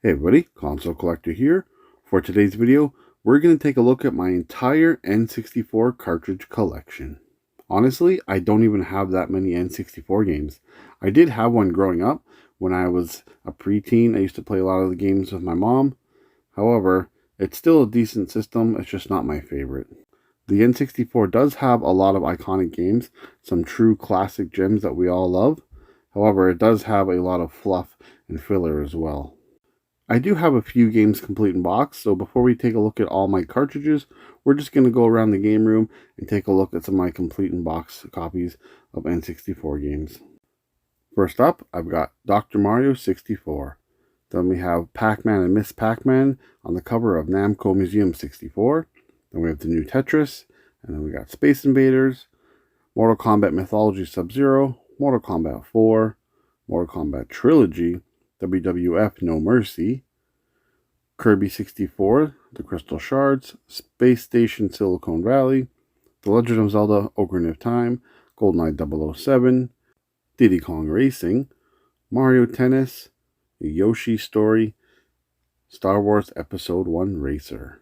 Hey everybody, Console Collector here. For today's video, we're going to take a look at my entire N64 cartridge collection. Honestly, I don't even have that many N64 games. I did have one growing up. When I was a preteen, I used to play a lot of the games with my mom. However, it's still a decent system, it's just not my favorite. The N64 does have a lot of iconic games, some true classic gems that we all love. However, it does have a lot of fluff and filler as well. I do have a few games complete in box, so before we take a look at all my cartridges, we're just going to go around the game room and take a look at some of my complete in box copies of N64 games. First up, I've got Dr. Mario 64. Then we have Pac-Man and Miss Pac-Man on the cover of Namco Museum 64. Then we have the new Tetris, and then we got Space Invaders, Mortal Kombat Mythology Sub-Zero, Mortal Kombat 4, Mortal Kombat Trilogy, WWF No Mercy, Kirby 64, The Crystal Shards, Space Station Silicon Valley, The Legend of Zelda Ocarina of Time, GoldenEye 007, Diddy Kong Racing, Mario Tennis, The Yoshi Story, Star Wars Episode 1 Racer.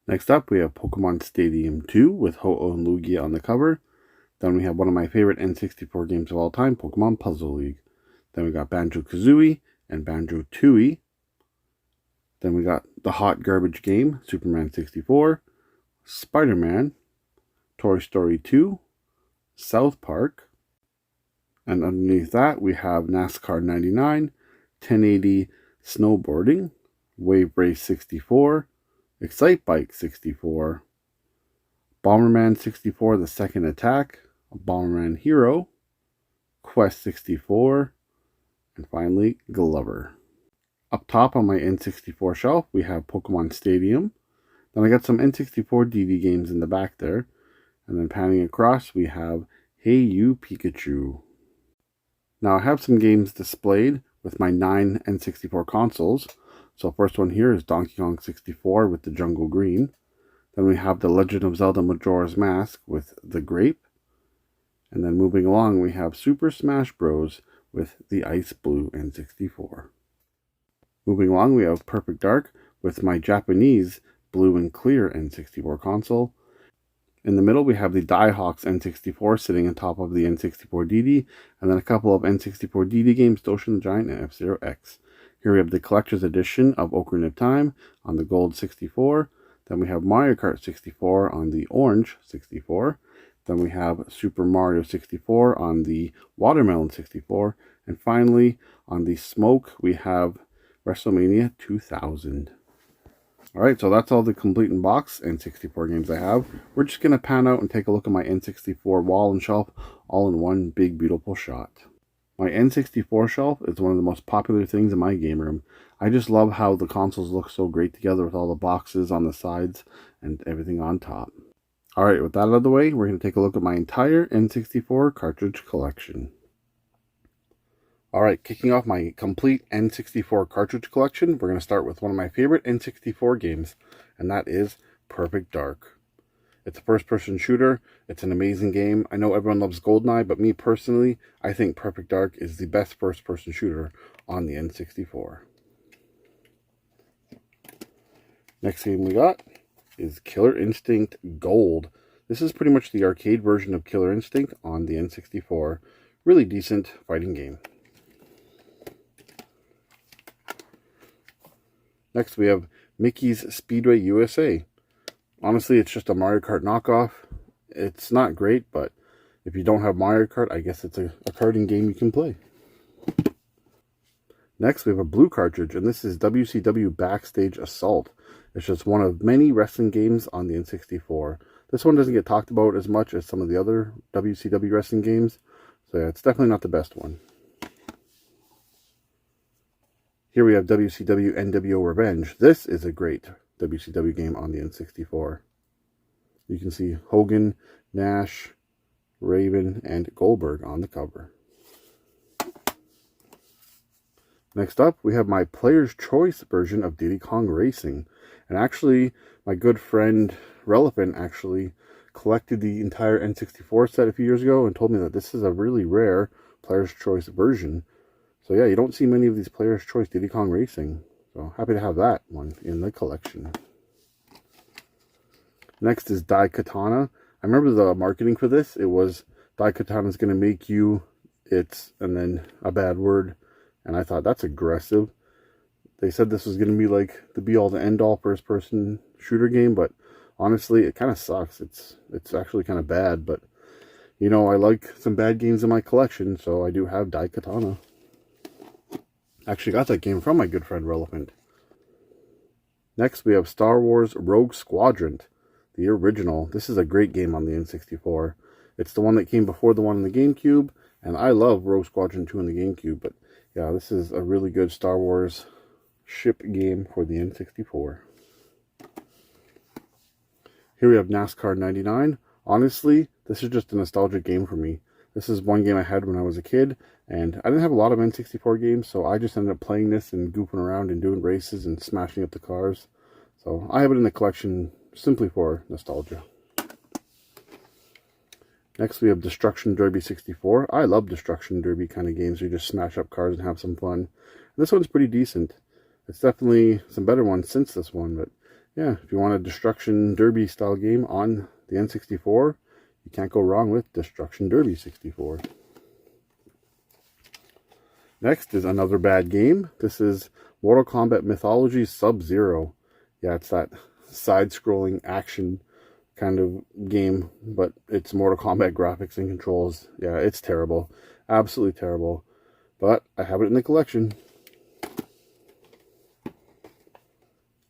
Next up, we have Pokemon Stadium 2 with Ho-Oh and Lugia on the cover. Then we have one of my favorite N64 games of all time, Pokemon Puzzle League. Then we got Banjo-Kazooie and Banjo-Tooie. Then we got the hot garbage game, Superman 64, Spider-Man, Toy Story 2, South Park. And underneath that, we have NASCAR 99, 1080 Snowboarding, Wave Race 64, Excite Bike 64, Bomberman 64, The Second Attack, Bomberman Hero, Quest 64, and finally, Glover. Up top on my N64 shelf, we have Pokemon Stadium. Then I got some N64 DD games in the back there. And then panning across, we have Hey You Pikachu. Now I have some games displayed with my 9 N64 consoles. So first one here is Donkey Kong 64 with the Jungle Green. Then we have The Legend of Zelda Majora's Mask with the Grape. And then moving along, we have Super Smash Bros. With the Ice Blue N64. Moving along, we have Perfect Dark with my Japanese Blue and Clear N64 console. In the middle, we have the Diehawks N64 sitting on top of the N64 DD, and then a couple of N64 DD games, Doshin the Giant and F-Zero X. Here we have the Collector's Edition of Ocarina of Time on the Gold 64. Then we have Mario Kart 64 on the Orange 64. Then we have Super Mario 64 on the Watermelon 64. And finally, on the Smoke, we have WrestleMania 2000. Alright, so that's all the complete in box N64 games I have. We're just going to pan out and take a look at my N64 wall and shelf all in one big beautiful shot. My N64 shelf is one of the most popular things in my game room. I just love how the consoles look so great together with all the boxes on the sides and everything on top. Alright, with that out of the way, we're going to take a look at my entire N64 cartridge collection. Alright, kicking off my complete N64 cartridge collection, we're going to start with one of my favorite N64 games, and that is Perfect Dark. It's a first-person shooter, it's an amazing game. I know everyone loves GoldenEye, but me personally, I think Perfect Dark is the best first-person shooter on the N64. Next game we got is Killer Instinct Gold. This is pretty much the arcade version of Killer Instinct on the N64. Really decent fighting game. Next we have Mickey's Speedway USA. Honestly, it's just a Mario Kart knockoff. It's not great, but if you don't have Mario Kart, I guess it's a karting game you can play. Next we have a blue cartridge, and this is WCW Backstage Assault. It's just one of many wrestling games on the N64. This one doesn't get talked about as much as some of the other WCW wrestling games. So yeah, it's definitely not the best one. Here we have WCW NWO Revenge. This is a great WCW game on the N64. You can see Hogan, Nash, Raven, and Goldberg on the cover. Next up, we have my Player's Choice version of Diddy Kong Racing. And actually, my good friend Relevant actually collected the entire N64 set a few years ago and told me that this is a really rare Player's Choice version. So yeah, you don't see many of these Player's Choice Diddy Kong Racing. So happy to have that one in the collection. Next is Daikatana. I remember the marketing for this. It was Daikatana is going to make you and then a bad word. And I thought, that's aggressive. They said this was going to be like the be-all, the end-all first-person shooter game, but honestly, it kind of sucks. It's actually kind of bad, but you know, I like some bad games in my collection, so I do have Daikatana. Actually got that game from my good friend Relevant. Next, we have Star Wars Rogue Squadron, the original. This is a great game on the N64. It's the one that came before the one in the GameCube, and I love Rogue Squadron 2 in the GameCube, but yeah, this is a really good Star Wars ship game for the N64. Here we have NASCAR 99. Honestly, this is just a nostalgic game for me. This is one game I had when I was a kid, and I didn't have a lot of N64 games, so I just ended up playing this and goofing around and doing races and smashing up the cars. So I have it in the collection simply for nostalgia. Next we have Destruction Derby 64. I love Destruction Derby kind of games where you just smash up cars and have some fun. And this one's pretty decent. It's definitely some better ones since this one, but yeah, if you want a Destruction Derby style game on the N64, you can't go wrong with Destruction Derby 64. Next is another bad game. This is Mortal Kombat Mythology Sub-Zero. Yeah, it's that side-scrolling action kind of game, but it's Mortal Kombat graphics and controls. Yeah, it's terrible. Absolutely terrible. But I have it in the collection.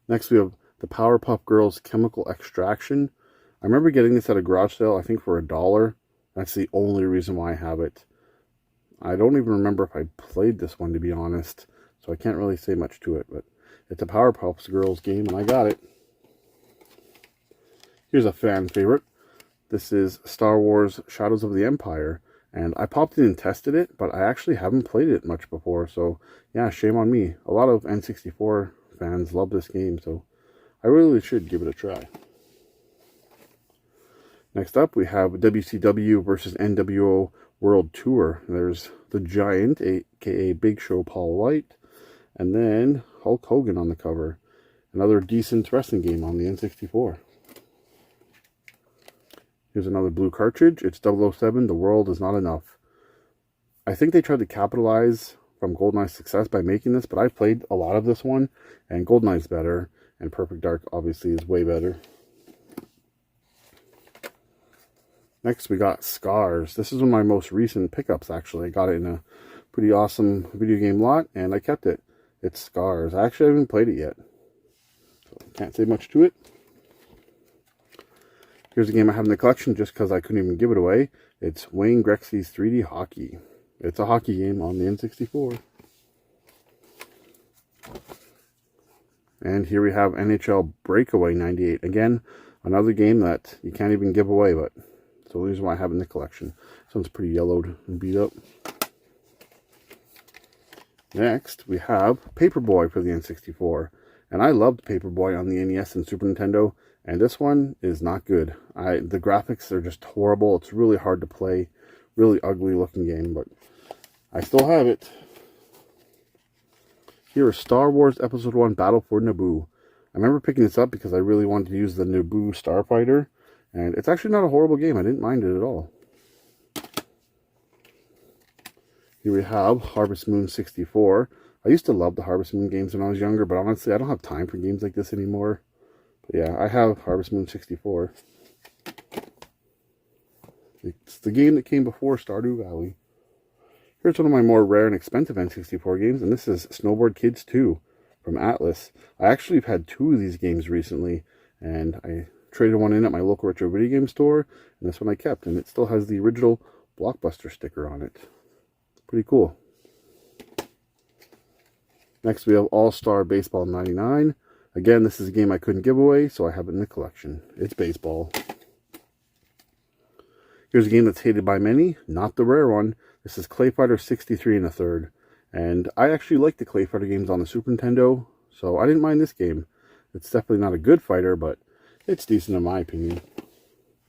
Next we have the Powerpuff Girls Chemical Extraction. I remember getting this at a garage sale, I think for $1. That's the only reason why I have it. I don't even remember if I played this one, to be honest, so I can't really say much to it, but it's a Powerpuff Girls game, and I got it. Here's a fan favorite. This is Star Wars Shadows of the Empire, and I popped in and tested it, but I actually haven't played it much before, so yeah, shame on me. A lot of N64 fans love this game, so I really should give it a try. Next up, we have WCW versus NWO World Tour. There's the Giant, aka Big Show Paul White, and then Hulk Hogan on the cover. Another decent wrestling game on the N64. Here's another blue cartridge. It's 007, The World Is Not Enough. I think they tried to capitalize from GoldenEye's success by making this, but I've played a lot of this one, and GoldenEye's better, and Perfect Dark obviously is way better. Next, we got Scars. This is one of my most recent pickups, actually. I got it in a pretty awesome video game lot, and I kept it. It's Scars. I actually haven't played it yet, so can't say much to it. Here's a game I have in the collection just because I couldn't even give it away. It's Wayne Gretzky's 3D Hockey. It's a hockey game on the N64. And here we have NHL Breakaway 98. Again, another game that you can't even give away, but so here's what I have in the collection. This one's pretty yellowed and beat up. Next, we have Paperboy for the N64. And I loved Paperboy on the NES and Super Nintendo. And this one is not good. The graphics are just horrible. It's really hard to play. Really ugly looking game, but I still have it. Here is Star Wars Episode 1 Battle for Naboo. I remember picking this up because I really wanted to use the Naboo Starfighter. And it's actually not a horrible game. I didn't mind it at all. Here we have Harvest Moon 64. I used to love the Harvest Moon games when I was younger, but honestly, I don't have time for games like this anymore. But yeah, I have Harvest Moon 64. It's the game that came before Stardew Valley. Here's one of my more rare and expensive N64 games, and this is Snowboard Kids 2 from Atlas. I actually have had 2 of these games recently, and I traded one in at my local retro video game store, and this one I kept, and it still has the original Blockbuster sticker on it. Pretty cool. Next we have All-Star Baseball 99. Again, this is a game I couldn't give away, so I have it in the collection. It's baseball. Here's a game that's hated by many, not the rare one. This is Clay Fighter 63 1/3. And I actually like the Clay Fighter games on the Super Nintendo, so I didn't mind this game. It's definitely not a good fighter, but it's decent in my opinion.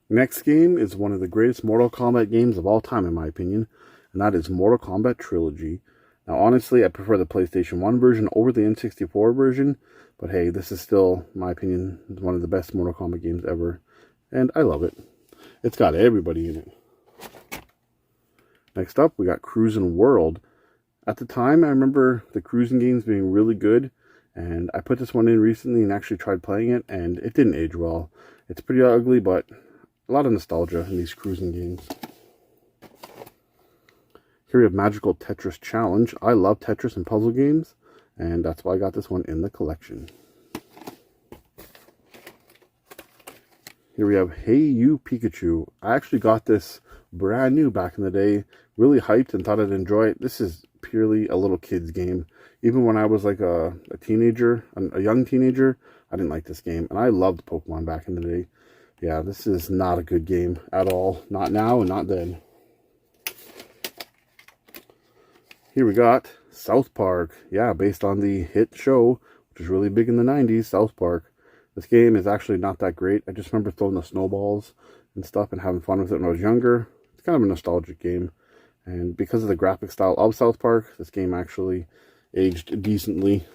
Next game is one of the greatest Mortal Kombat games of all time in my opinion, and that is Mortal Kombat Trilogy. Now, honestly, I prefer the PlayStation 1 version over the N64 version, but hey, this is still, in my opinion, one of the best Mortal Kombat games ever, and I love it. It's got everybody in it. Next up, we got Cruisin' World. At the time, I remember the cruising games being really good, and I put this one in recently and actually tried playing it, and it didn't age well. It's pretty ugly, but a lot of nostalgia in these cruising games. Here we have Magical Tetris Challenge. I love Tetris and puzzle games, and that's why I got this one in the collection. Here we have Hey You Pikachu. I actually got this brand new back in the day. Really hyped and thought I'd enjoy it. This is purely a little kid's game. Even when I was like a teenager, a young teenager, I didn't like this game. And I loved Pokemon back in the day. Yeah, this is not a good game at all. Not now and not then. Here we got South Park. Yeah, based on the hit show, which was really big in the 90s, South Park. This game is actually not that great. I just remember throwing the snowballs and stuff and having fun with it when I was younger. It's kind of a nostalgic game. And because of the graphic style of South Park, this game actually aged decently.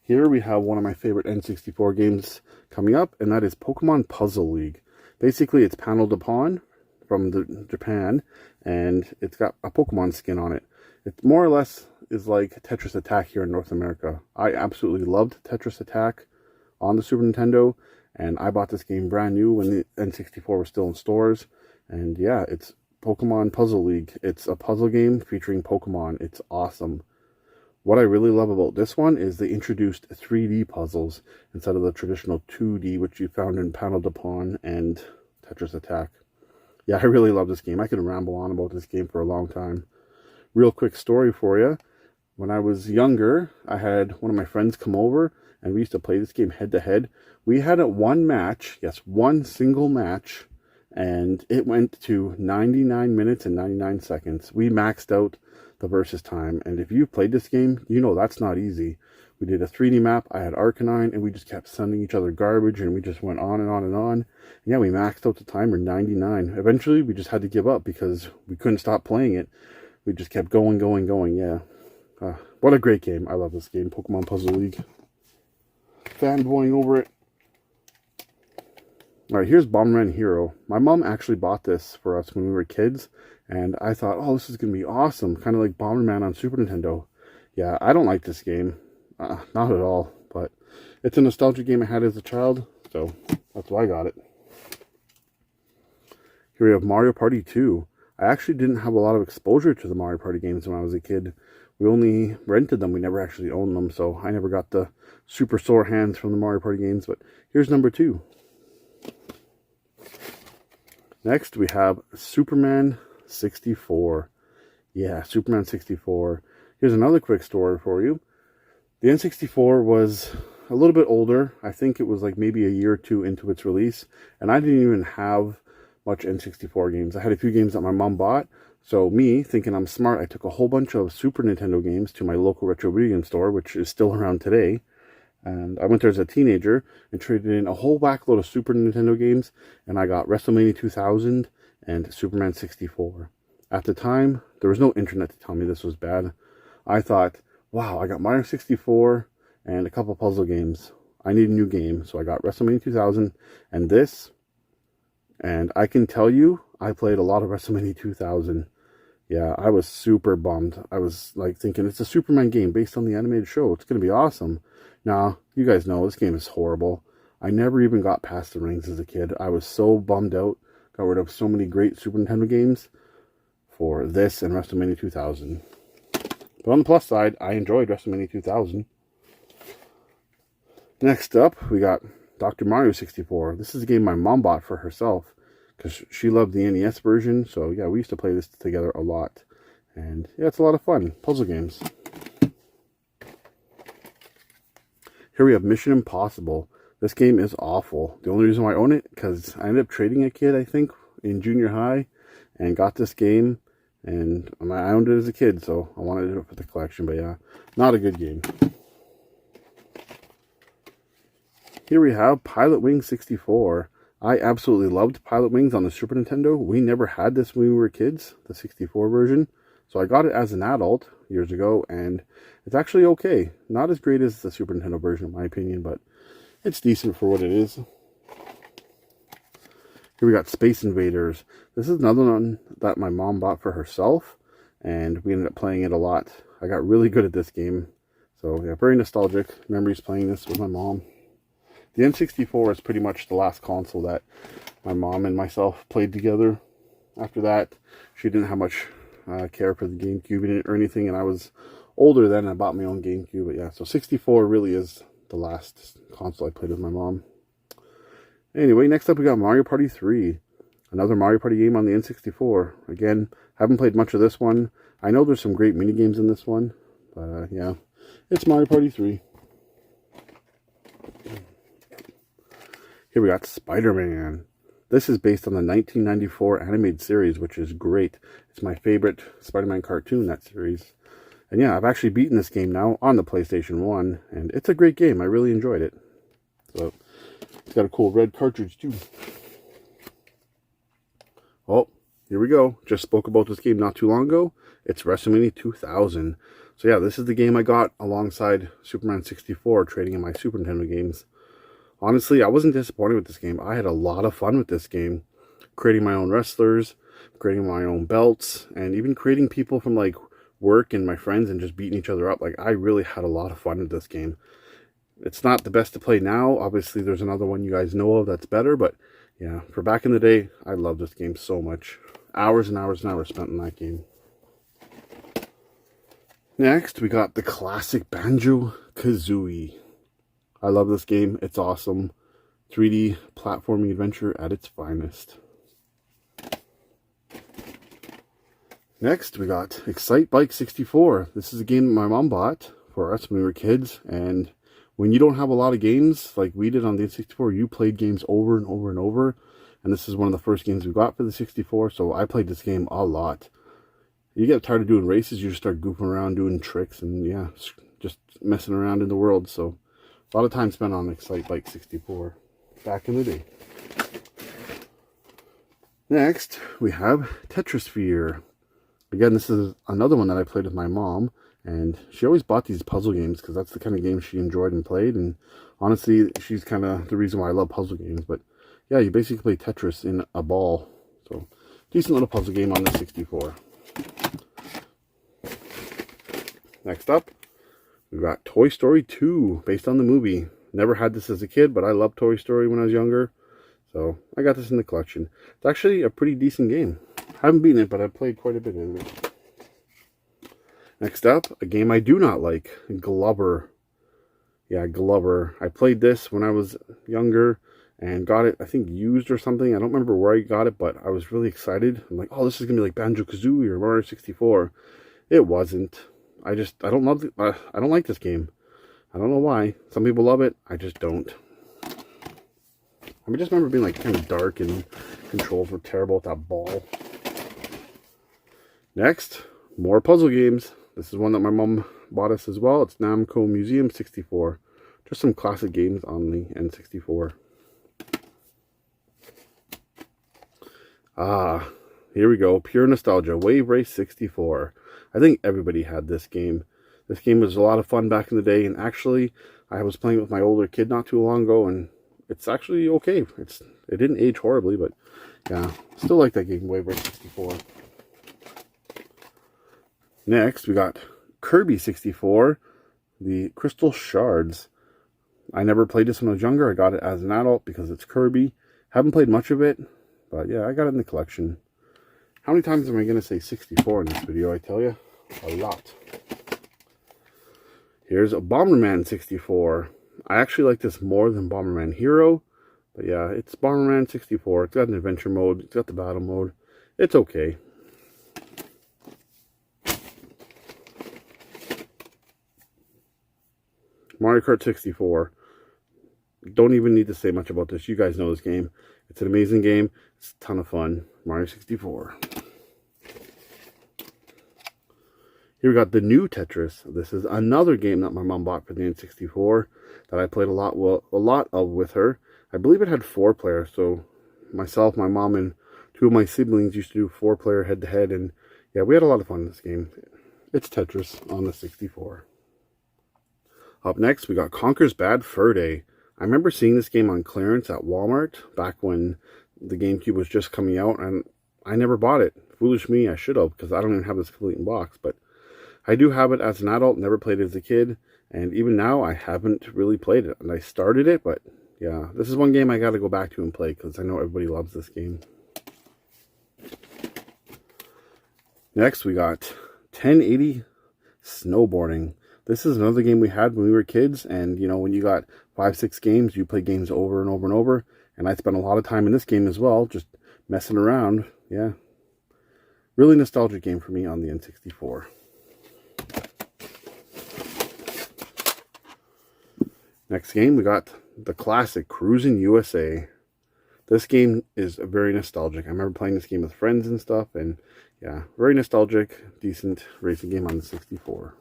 Here we have one of my favorite N64 games coming up, and that is Pokemon Puzzle League. Basically, it's paneled upon from Japan, and it's got a Pokemon skin on it. It more or less is like Tetris Attack here in North America. I absolutely loved Tetris Attack on the Super Nintendo, and I bought this game brand new when the N64 was still in stores. And yeah, it's Pokemon Puzzle League. It's a puzzle game featuring Pokemon. It's awesome. What I really love about this one is they introduced 3D puzzles instead of the traditional 2D, which you found in Paneled Upon and Tetris Attack. Yeah, I really love this game. I could ramble on about this game for a long time. Real quick story for you. When I was younger, I had one of my friends come over, and we used to play this game head to head. We had one match, yes, one single match, and it went to 99 minutes and 99 seconds. We maxed out the versus time, and if you've played this game, you know that's not easy. We did a 3D map, I had Arcanine, and we just kept sending each other garbage, and we just went on and on and on. And yeah, we maxed out the timer 99. Eventually, we just had to give up because we couldn't stop playing it. We just kept going, yeah. What a great game. I love this game, Pokemon Puzzle League. Fanboying over it. Alright, here's Bomberman Hero. My mom actually bought this for us when we were kids, and I thought, oh, this is going to be awesome. Kind of like Bomberman on Super Nintendo. Yeah, I don't like this game. Not at all, but it's a nostalgia game I had as a child, so that's why I got it. Here we have Mario Party 2. I actually didn't have a lot of exposure to the Mario Party games when I was a kid. We only rented them, we never actually owned them, so I never got the super sore hands from the Mario Party games, but here's number 2. Next, we have Superman 64. Yeah, Superman 64. Here's another quick story for you. The N64 was a little bit older. I think it was like maybe a year or two into its release, and I didn't even have much N64 games. I had a few games that my mom bought, so me, thinking I'm smart, I took a whole bunch of Super Nintendo games to my local retro video game store, which is still around today. And I went there as a teenager and traded in a whole backload of Super Nintendo games, and I got WrestleMania 2000 and Superman 64. At the time, there was no internet to tell me this was bad. I thought, wow, I got Mario 64 and a couple puzzle games. I need a new game, so I got WrestleMania 2000 and this. And I can tell you, I played a lot of WrestleMania 2000. Yeah, I was super bummed. I was like thinking, it's a Superman game based on the animated show. It's going to be awesome. Now, you guys know this game is horrible. I never even got past the rings as a kid. I was so bummed out. Got rid of so many great Super Nintendo games for this and WrestleMania 2000. But on the plus side, I enjoyed WrestleMania 2000. Next up, we got Dr. Mario 64. This is a game my mom bought for herself because she loved the NES version. So yeah, we used to play this together a lot. And yeah, it's a lot of fun. Puzzle games. Here we have Mission Impossible. This game is awful. The only reason why I own it, because I ended up trading a kid, I think, in junior high, and got this game, and I owned it as a kid, so I wanted it for the collection, but yeah, not a good game. Here we have Pilot Wings 64. I absolutely loved Pilot Wings on the Super Nintendo. We never had this when we were kids, the 64 version, So I got it as an adult years ago, and it's actually okay. Not as great as the Super Nintendo version, in my opinion, but it's decent for what it is. Here we got Space Invaders. This is another one that my mom bought for herself, and we ended up playing it a lot. I got really good at this game. So yeah, very nostalgic memories playing this with my mom. The N64 is pretty much the last console that my mom and myself played together. After that, she didn't have much care for the GameCube or anything, and I was older then. I bought my own GameCube, but yeah, so 64 really is the last console I played with my mom. Anyway, next up we got Mario Party 3. Another Mario Party game on the N64. Again, haven't played much of this one. I know there's some great mini games in this one, but yeah, it's Mario Party 3. Here we got Spider-Man. This is based on the 1994 animated series, which is great. It's my favorite Spider-Man cartoon, that series. And yeah, I've actually beaten this game now on the PlayStation 1, and it's a great game. I really enjoyed it. So, it's got a cool red cartridge too. Oh, here we go. Just spoke about this game not too long ago. It's WrestleMania 2000. So yeah, this is the game I got alongside Superman 64, trading in my Super Nintendo games. Honestly, I wasn't disappointed with this game. I had a lot of fun with this game. Creating my own wrestlers, creating my own belts, and even creating people from like work and my friends and just beating each other up. Like, I really had a lot of fun with this game. It's not the best to play now. Obviously, there's another one you guys know of that's better, but yeah, for back in the day, I love this game so much. Hours and hours and hours spent in that game. Next, we got the classic Banjo-Kazooie. I love this game. It's awesome. 3D platforming adventure at its finest. Next, we got Excite Bike 64. This is a game my mom bought for us when we were kids, and when you don't have a lot of games like we did on the N64, you played games over and over and over, and this is one of the first games we got for the 64, so I played this game a lot. You get tired of doing races, you just start goofing around doing tricks, and yeah, just messing around in the world, so a lot of time spent on Excite Bike 64 back in the day. Next, we have Tetrisphere. Again, this is another one that I played with my mom, and she always bought these puzzle games because that's the kind of games she enjoyed and played, and honestly, she's kind of the reason why I love puzzle games. But yeah, you basically play Tetris in a ball, so decent little puzzle game on the 64. Next up, we've got Toy Story 2, based on the movie. Never had this as a kid, but I loved Toy Story when I was younger, so I got this in the collection. It's actually a pretty decent game. I haven't beaten it, but I've played quite a bit of it. Next up, a game I do not like, Glover. Yeah, Glover. I played this when I was younger and got it, I think, used or something. I don't remember where I got it, but I was really excited. I'm like, oh, this is going to be like Banjo-Kazooie or Mario 64. It wasn't. I don't like this game. I don't know why. Some people love it. I just don't. I just remember being like kind of dark and controls were terrible with that ball. Next, more puzzle games. This is one that my mom bought us as well. It's Namco Museum 64. Just some classic games on the N64. Ah, here we go. Pure nostalgia. Wave Race 64. I think everybody had this game. This game was a lot of fun back in the day, and actually, I was playing with my older kid not too long ago, and it's actually okay. It didn't age horribly, but yeah, still like that game, Wave Race 64. Next, we got Kirby 64, the Crystal Shards. I never played this when I was younger. I got it as an adult because it's Kirby. Haven't played much of it, but yeah, I got it in the collection. How many times am I going to say 64 in this video? I tell you, a lot. Here's a Bomberman 64. I actually like this more than Bomberman Hero, but yeah, it's Bomberman 64. It's got an adventure mode. It's got the battle mode. It's okay. Mario Kart 64. Don't even need to say much about this. You guys know this game. It's an amazing game. It's a ton of fun. Mario 64. Here we got the new Tetris. This is another game that my mom bought for the N64 that I played a lot of with her. I believe it had 4 players, so myself, my mom, and 2 of my siblings used to do 4-player head-to-head, and Yeah, we had a lot of fun in this game. It's Tetris on the 64. Up next, we got Conker's Bad Fur Day. I remember seeing this game on clearance at Walmart back when the GameCube was just coming out, and I never bought it. Foolish me, I should have, because I don't even have this complete in box, but I do have it as an adult, never played it as a kid, and even now I haven't really played it. And I started it, but yeah, this is one game I got to go back to and play, because I know everybody loves this game. Next, we got 1080 Snowboarding. This is another game we had when we were kids, and you know, when you got 5-6 games, you play games over and over and over, and I spent a lot of time in this game as well, just messing around. Yeah, really nostalgic game for me on the N64. Next game, we got the classic Cruis'n USA. This game is very nostalgic. I remember playing this game with friends and stuff, and yeah, very nostalgic, decent racing game on the 64.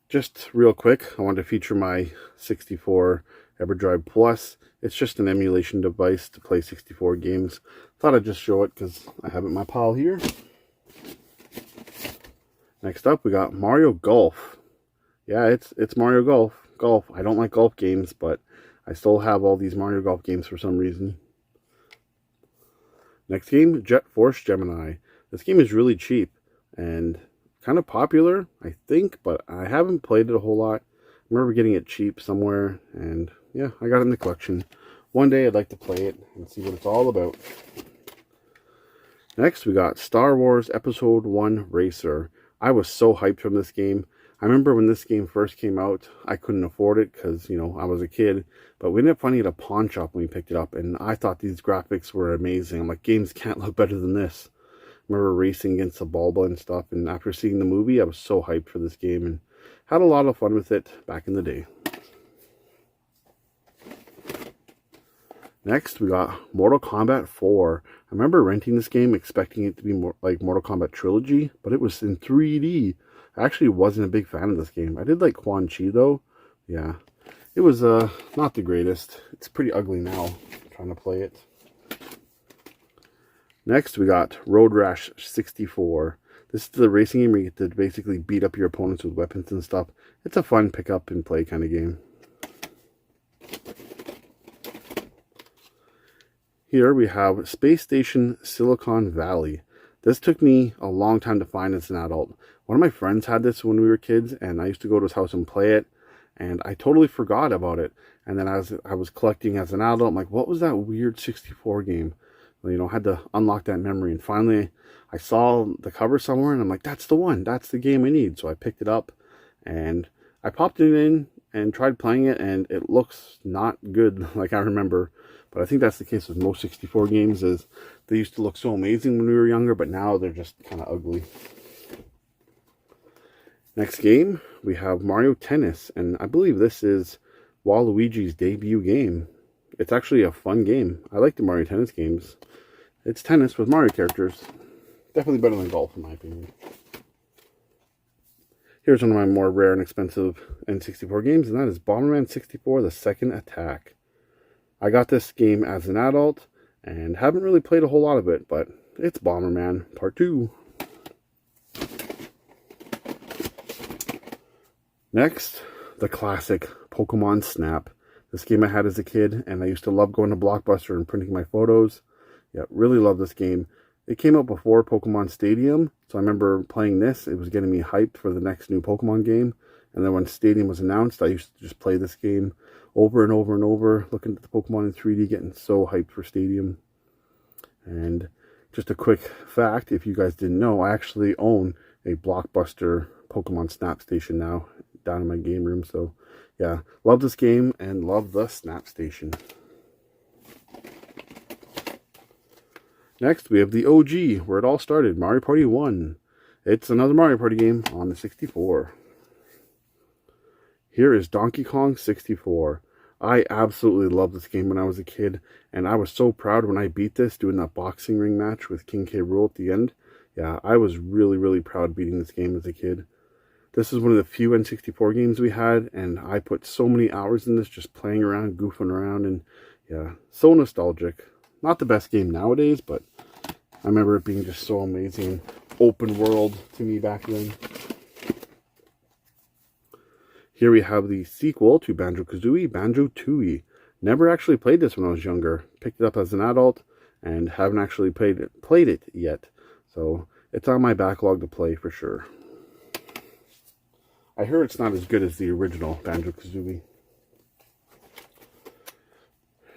Just real quick, I wanted to feature my 64 EverDrive Plus. It's just an emulation device to play 64 games. Thought I'd just show it because I have it in my pile here. Next up, we got Mario Golf. Yeah, it's Mario Golf. I don't like golf games, but I still have all these Mario Golf games for some reason. Next game, Jet Force Gemini. This game is really cheap and kind of popular, I think, but I haven't played it a whole lot. I remember getting it cheap somewhere, and yeah, I got it in the collection. One day I'd like to play it and see what it's all about. Next, we got Star Wars Episode 1 Racer. I was so hyped from this game. I remember when this game first came out, I couldn't afford it because, you know, I was a kid. But we ended up finding it at a pawn shop when we picked it up, and I thought these graphics were amazing. I'm like, games can't look better than this. I remember racing against the Bulba and stuff, and after seeing the movie, I was so hyped for this game and had a lot of fun with it back in the day. Next, we got Mortal Kombat 4. I remember renting this game, expecting it to be more like Mortal Kombat Trilogy, but it was in 3D. I actually wasn't a big fan of this game. I did like Quan Chi though. Yeah, it was not the greatest. It's pretty ugly now, trying to play it. Next, we got Road Rash 64. This is the racing game where you get to basically beat up your opponents with weapons and stuff. It's a fun pick up and play kind of game. Here we have Space Station Silicon Valley. This took me a long time to find as an adult. One of my friends had this when we were kids, and I used to go to his house and play it, and I totally forgot about it. And then as I was collecting as an adult, I'm like, what was that weird 64 game? Well, you know, I had to unlock that memory, and finally I saw the cover somewhere, and I'm like, that's the one, that's the game I need. So I picked it up, and I popped it in and tried playing it, and it looks not good like I remember. But I think that's the case with most 64 games, is they used to look so amazing when we were younger, but now they're just kind of ugly. Next game, we have Mario Tennis, and I believe this is Waluigi's debut game. It's actually a fun game. I like the Mario Tennis games. It's tennis with Mario characters. Definitely better than golf, in my opinion. Here's one of my more rare and expensive N64 games, and that is Bomberman 64: The Second Attack. I got this game as an adult, and haven't really played a whole lot of it, but it's Bomberman Part 2. Next, the classic Pokemon Snap. This game I had as a kid, and I used to love going to Blockbuster and printing my photos. Yeah, really love this game. It came out before Pokemon Stadium, so I remember playing this. It was getting me hyped for the next new Pokemon game. And then when Stadium was announced, I used to just play this game over and over and over, looking at the Pokemon in 3D, getting so hyped for Stadium. And just a quick fact, if you guys didn't know, I actually own a Blockbuster Pokemon Snap Station now down in my game room. So yeah, love this game and love the Snap Station. Next, we have the OG, where it all started, Mario Party 1. It's another Mario Party game on the 64. Here is Donkey Kong 64. I absolutely loved this game when I was a kid, and I was so proud when I beat this, doing that boxing ring match with King K. Rool at the end. Yeah, I was really, really proud beating this game as a kid. This is one of the few N64 games we had, and I put so many hours in this, just playing around, goofing around, and yeah, so nostalgic. Not the best game nowadays, but I remember it being just so amazing, open world to me back then. Here we have the sequel to Banjo-Kazooie, Banjo-Tooie. Never actually played this when I was younger. Picked it up as an adult and haven't actually played it yet. So it's on my backlog to play for sure. I heard it's not as good as the original Banjo-Kazooie.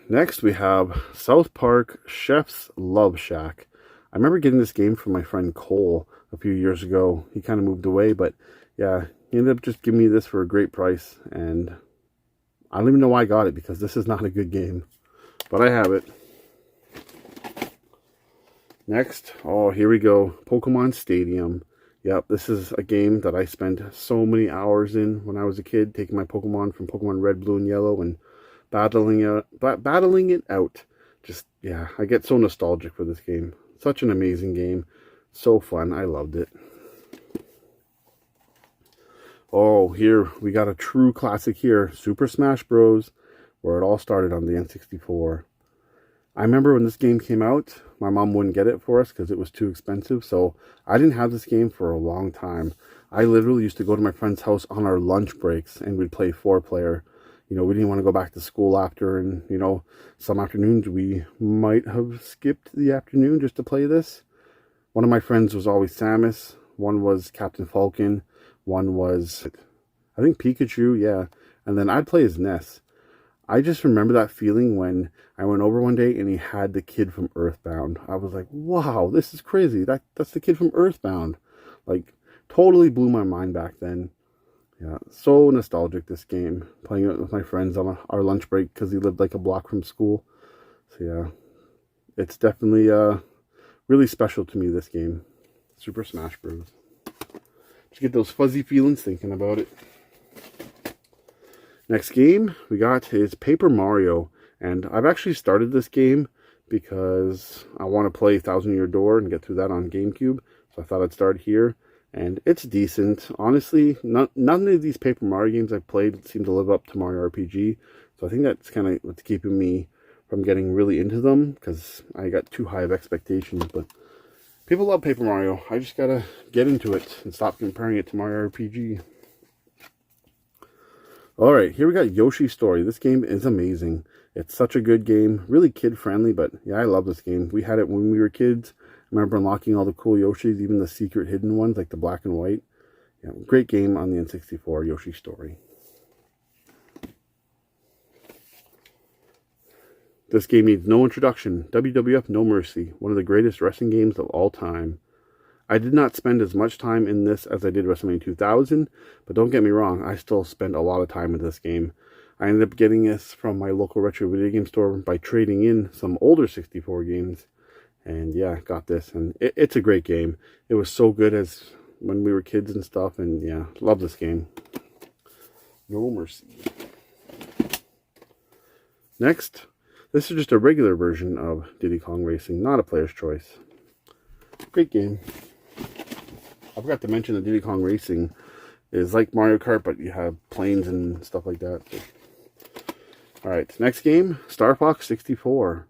Next we have South Park Chef's Love Shack. I remember getting this game from my friend Cole a few years ago. He kind of moved away, but yeah, he ended up just giving me this for a great price, and I don't even know why I got it, because this is not a good game, but I have it. Next, oh, here we go, Pokemon Stadium. Yep, this is a game that I spent so many hours in when I was a kid, taking my Pokemon from Pokemon Red, Blue, and Yellow and battling it out. Just, yeah, I get so nostalgic for this game. Such an amazing game. So fun. I loved it. Oh, here we got a true classic here. Super Smash Bros. Where it all started on the N64. I remember when this game came out, my mom wouldn't get it for us because it was too expensive. So I didn't have this game for a long time. I literally used to go to my friend's house on our lunch breaks and we'd play 4-player. You know, we didn't want to go back to school after, and, you know, some afternoons we might have skipped the afternoon just to play this. One of my friends was always Samus. One was Captain Falcon. One was, I think, Pikachu, yeah. And then I'd play as Ness. I just remember that feeling when I went over one day and he had the kid from Earthbound. I was like, wow, this is crazy. That's the kid from Earthbound. Like, totally blew my mind back then. Yeah, so nostalgic, this game. Playing it with my friends on our lunch break because he lived like a block from school. So yeah, it's definitely really special to me, this game. Super Smash Bros. Just get those fuzzy feelings thinking about it. Next game we got is Paper Mario. And I've actually started this game because I want to play Thousand Year Door and get through that on GameCube. So I thought I'd start here. And it's decent. Honestly, none of these Paper Mario games I've played seem to live up to Mario RPG. So I think that's kind of what's keeping me from getting really into them, because I got too high of expectations. But people love Paper Mario. I just gotta get into it and stop comparing it to Mario RPG. Alright, here we got Yoshi's Story. This game is amazing. It's such a good game. Really kid-friendly, but yeah, I love this game. We had it when we were kids. I remember unlocking all the cool Yoshis, even the secret hidden ones, like the black and white. Yeah, great game on the N64, Yoshi's Story. This game needs no introduction. WWF No Mercy, one of the greatest wrestling games of all time. I did not spend as much time in this as I did WrestleMania 2000, but don't get me wrong, I still spent a lot of time in this game. I ended up getting this from my local retro video game store by trading in some older 64 games. And yeah, got this, and it's a great game. It was so good as when we were kids and stuff, and yeah, love this game. No Mercy. Next, this is just a regular version of Diddy Kong Racing, not a player's choice. Great game. I forgot to mention that Diddy Kong Racing is like Mario Kart, but you have planes and stuff like that. So. Alright, next game, Star Fox 64.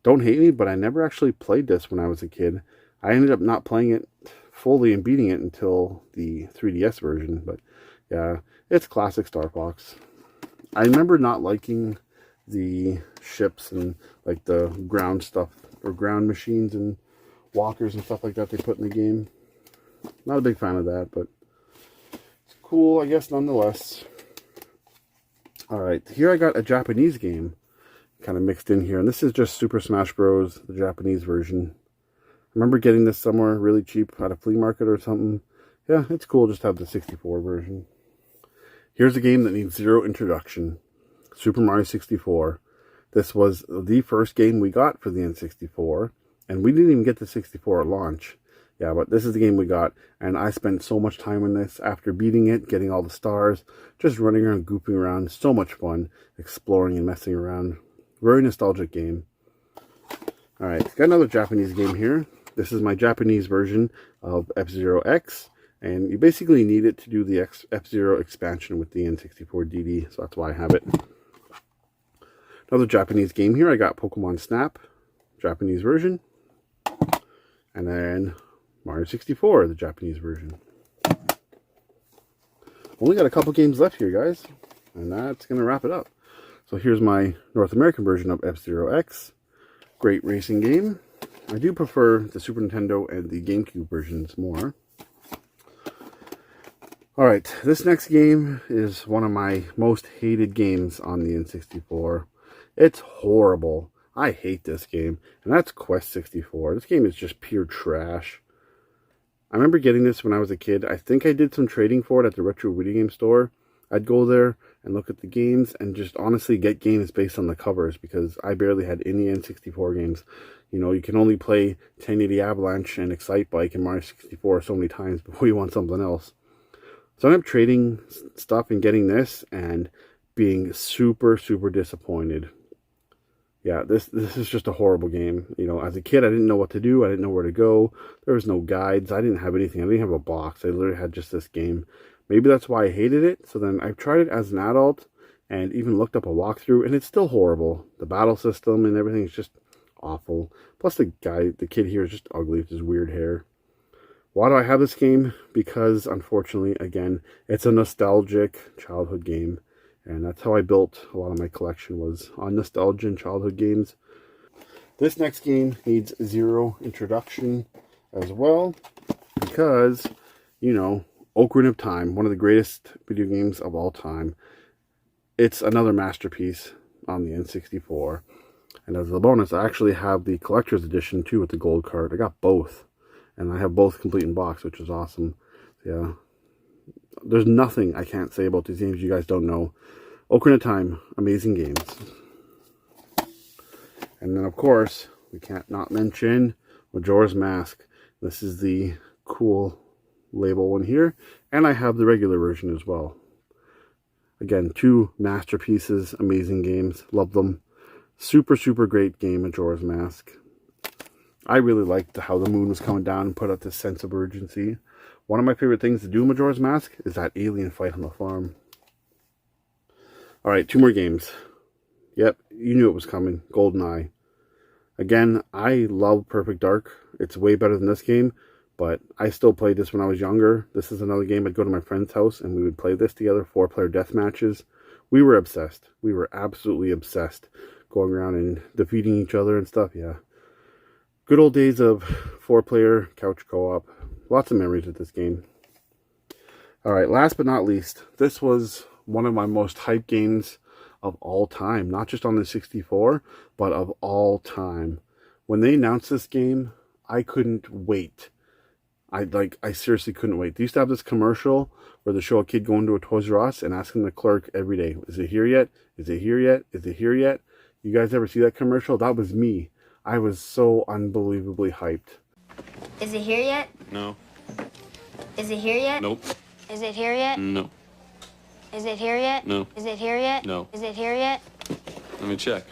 Don't hate me, but I never actually played this when I was a kid. I ended up not playing it fully and beating it until the 3DS version. But yeah, it's classic Star Fox. I remember not liking the ships and like the ground stuff, or ground machines and walkers and stuff like that they put in the game. Not a big fan of that, but it's cool, I guess, nonetheless. Alright, here I got a Japanese game kind of mixed in here, and this is just Super Smash Bros, the Japanese version. I remember getting this somewhere really cheap at a flea market or something. Yeah, it's cool just to have the 64 version. Here's a game that needs zero introduction. Super Mario 64. This was the first game we got for the N64, and we didn't even get the 64 at launch. Yeah, but this is the game we got, and I spent so much time in this after beating it, getting all the stars, just running around, goofing around. So much fun, exploring and messing around. Very nostalgic game. Alright, got another Japanese game here. This is my Japanese version of F-Zero X, and you basically need it to do the F-Zero expansion with the N64 DD, so that's why I have it. Another Japanese game here, I got Pokemon Snap, Japanese version. And then Mario 64, the Japanese version. Only got a couple games left here, guys. And that's going to wrap it up. So here's my North American version of F-Zero X. Great racing game. I do prefer the Super Nintendo and the GameCube versions more. Alright, this next game is one of my most hated games on the N64. It's horrible. I hate this game. And that's Quest 64. This game is just pure trash. I remember getting this when I was a kid. I think I did some trading for it at the Retro Video Game Store. I'd go there and look at the games and just honestly get games based on the covers because I barely had any N64 games. You know, you can only play 1080 Avalanche and Excite Bike and Mario 64 so many times before you want something else. So I ended up trading stuff and getting this and being super, super disappointed. Yeah, this is just a horrible game. You know, as a kid, I didn't know what to do. I didn't know where to go. There was no guides. I didn't have anything. I didn't have a box. I literally had just this game. Maybe that's why I hated it. So then I tried it as an adult and even looked up a walkthrough, and it's still horrible. The battle system and everything is just awful. Plus the kid here is just ugly with his weird hair. Why do I have this game? Because, unfortunately, again, it's a nostalgic childhood game. And that's how I built a lot of my collection, was on nostalgia and childhood games. This next game needs zero introduction as well. Because, you know, Ocarina of Time, one of the greatest video games of all time. It's another masterpiece on the N64. And as a bonus, I actually have the collector's edition too with the gold card. I got both. And I have both complete in box, which is awesome. Yeah. There's nothing I can't say about these games you guys don't know. Ocarina of Time, amazing games. And then, of course, we can't not mention Majora's Mask. This is the cool label one here. And I have the regular version as well. Again, two masterpieces, amazing games. Love them. Super, super great game, Majora's Mask. I really liked how the moon was coming down and put out this sense of urgency. One of my favorite things to do in Majora's Mask is that alien fight on the farm. Alright, two more games. Yep, you knew it was coming. GoldenEye. Again, I love Perfect Dark. It's way better than this game, but I still played this when I was younger. This is another game. I'd go to my friend's house and we would play this together, 4-player death matches. We were obsessed. We were absolutely obsessed. Going around and defeating each other and stuff, yeah. Good old days of 4-player couch co-op. Lots of memories with this game. Alright, last but not least, this was one of my most hyped games of all time. Not just on the 64, but of all time. When they announced this game, I couldn't wait. I seriously couldn't wait. They used to have this commercial where they show a kid going to a Toys R Us and asking the clerk every day, is it here yet? Is it here yet? Is it here yet? You guys ever see that commercial? That was me. I was so unbelievably hyped. Is it here yet? No. Is it here yet? Nope. Is it here yet? No. Is it here yet? No. Is it here yet? No. Is it here yet? Let me check.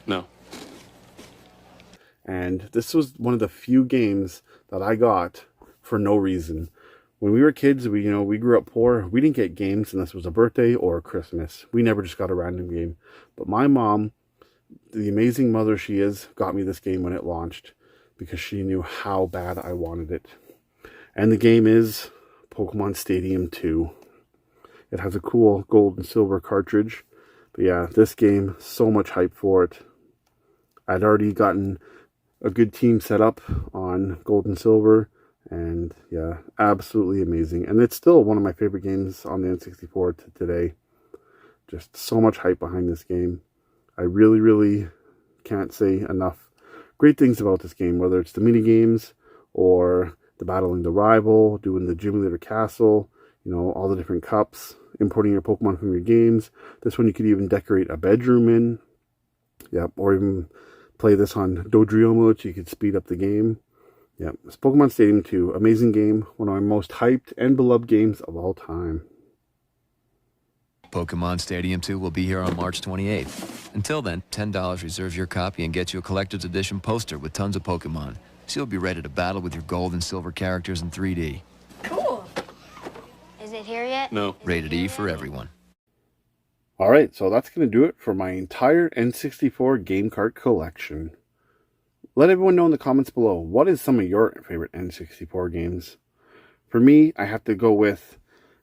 No. And this was one of the few games that I got for no reason. When we were kids, we grew up poor. We didn't get games unless it was a birthday or a Christmas. We never just got a random game. But my mom, the amazing mother she is, got me this game when it launched because she knew how bad I wanted it. And the game is Pokemon Stadium 2. It has a cool gold and silver cartridge. But yeah, this game, so much hype for it. I'd already gotten a good team set up on gold and silver. And yeah, absolutely amazing. And it's still one of my favorite games on the N64 to today. Just so much hype behind this game. I really, really can't say enough great things about this game, whether it's the mini games or the battling the rival, doing the gym leader castle, all the different cups, importing your Pokemon from your games. This one you could even decorate a bedroom in. Yep, or even play this on Dodrio mode so you could speed up the game. Yep, it's Pokemon Stadium 2. Amazing game. One of my most hyped and beloved games of all time. Pokemon Stadium 2 will be here on March 28th. Until then, $10 reserves your copy and gets you a collector's edition poster with tons of Pokemon. So you'll be ready to battle with your gold and silver characters in 3D. Cool. Is it here yet? No. Rated E for everyone. Alright, so that's going to do it for my entire N64 game cart collection. Let everyone know in the comments below, what is some of your favorite N64 games? For me, I have to go with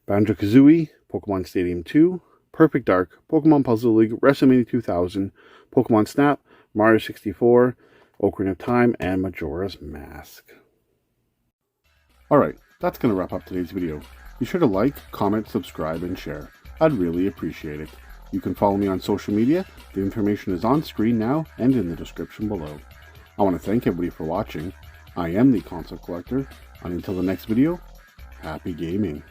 Banjo-Kazooie, Pokemon Stadium 2, Perfect Dark, Pokemon Puzzle League, WrestleMania 2000, Pokemon Snap, Mario 64, Ocarina of Time, and Majora's Mask. Alright, that's going to wrap up today's video. Be sure to like, comment, subscribe, and share. I'd really appreciate it. You can follow me on social media. The information is on screen now and in the description below. I want to thank everybody for watching. I am the Console Collector, and until the next video, happy gaming.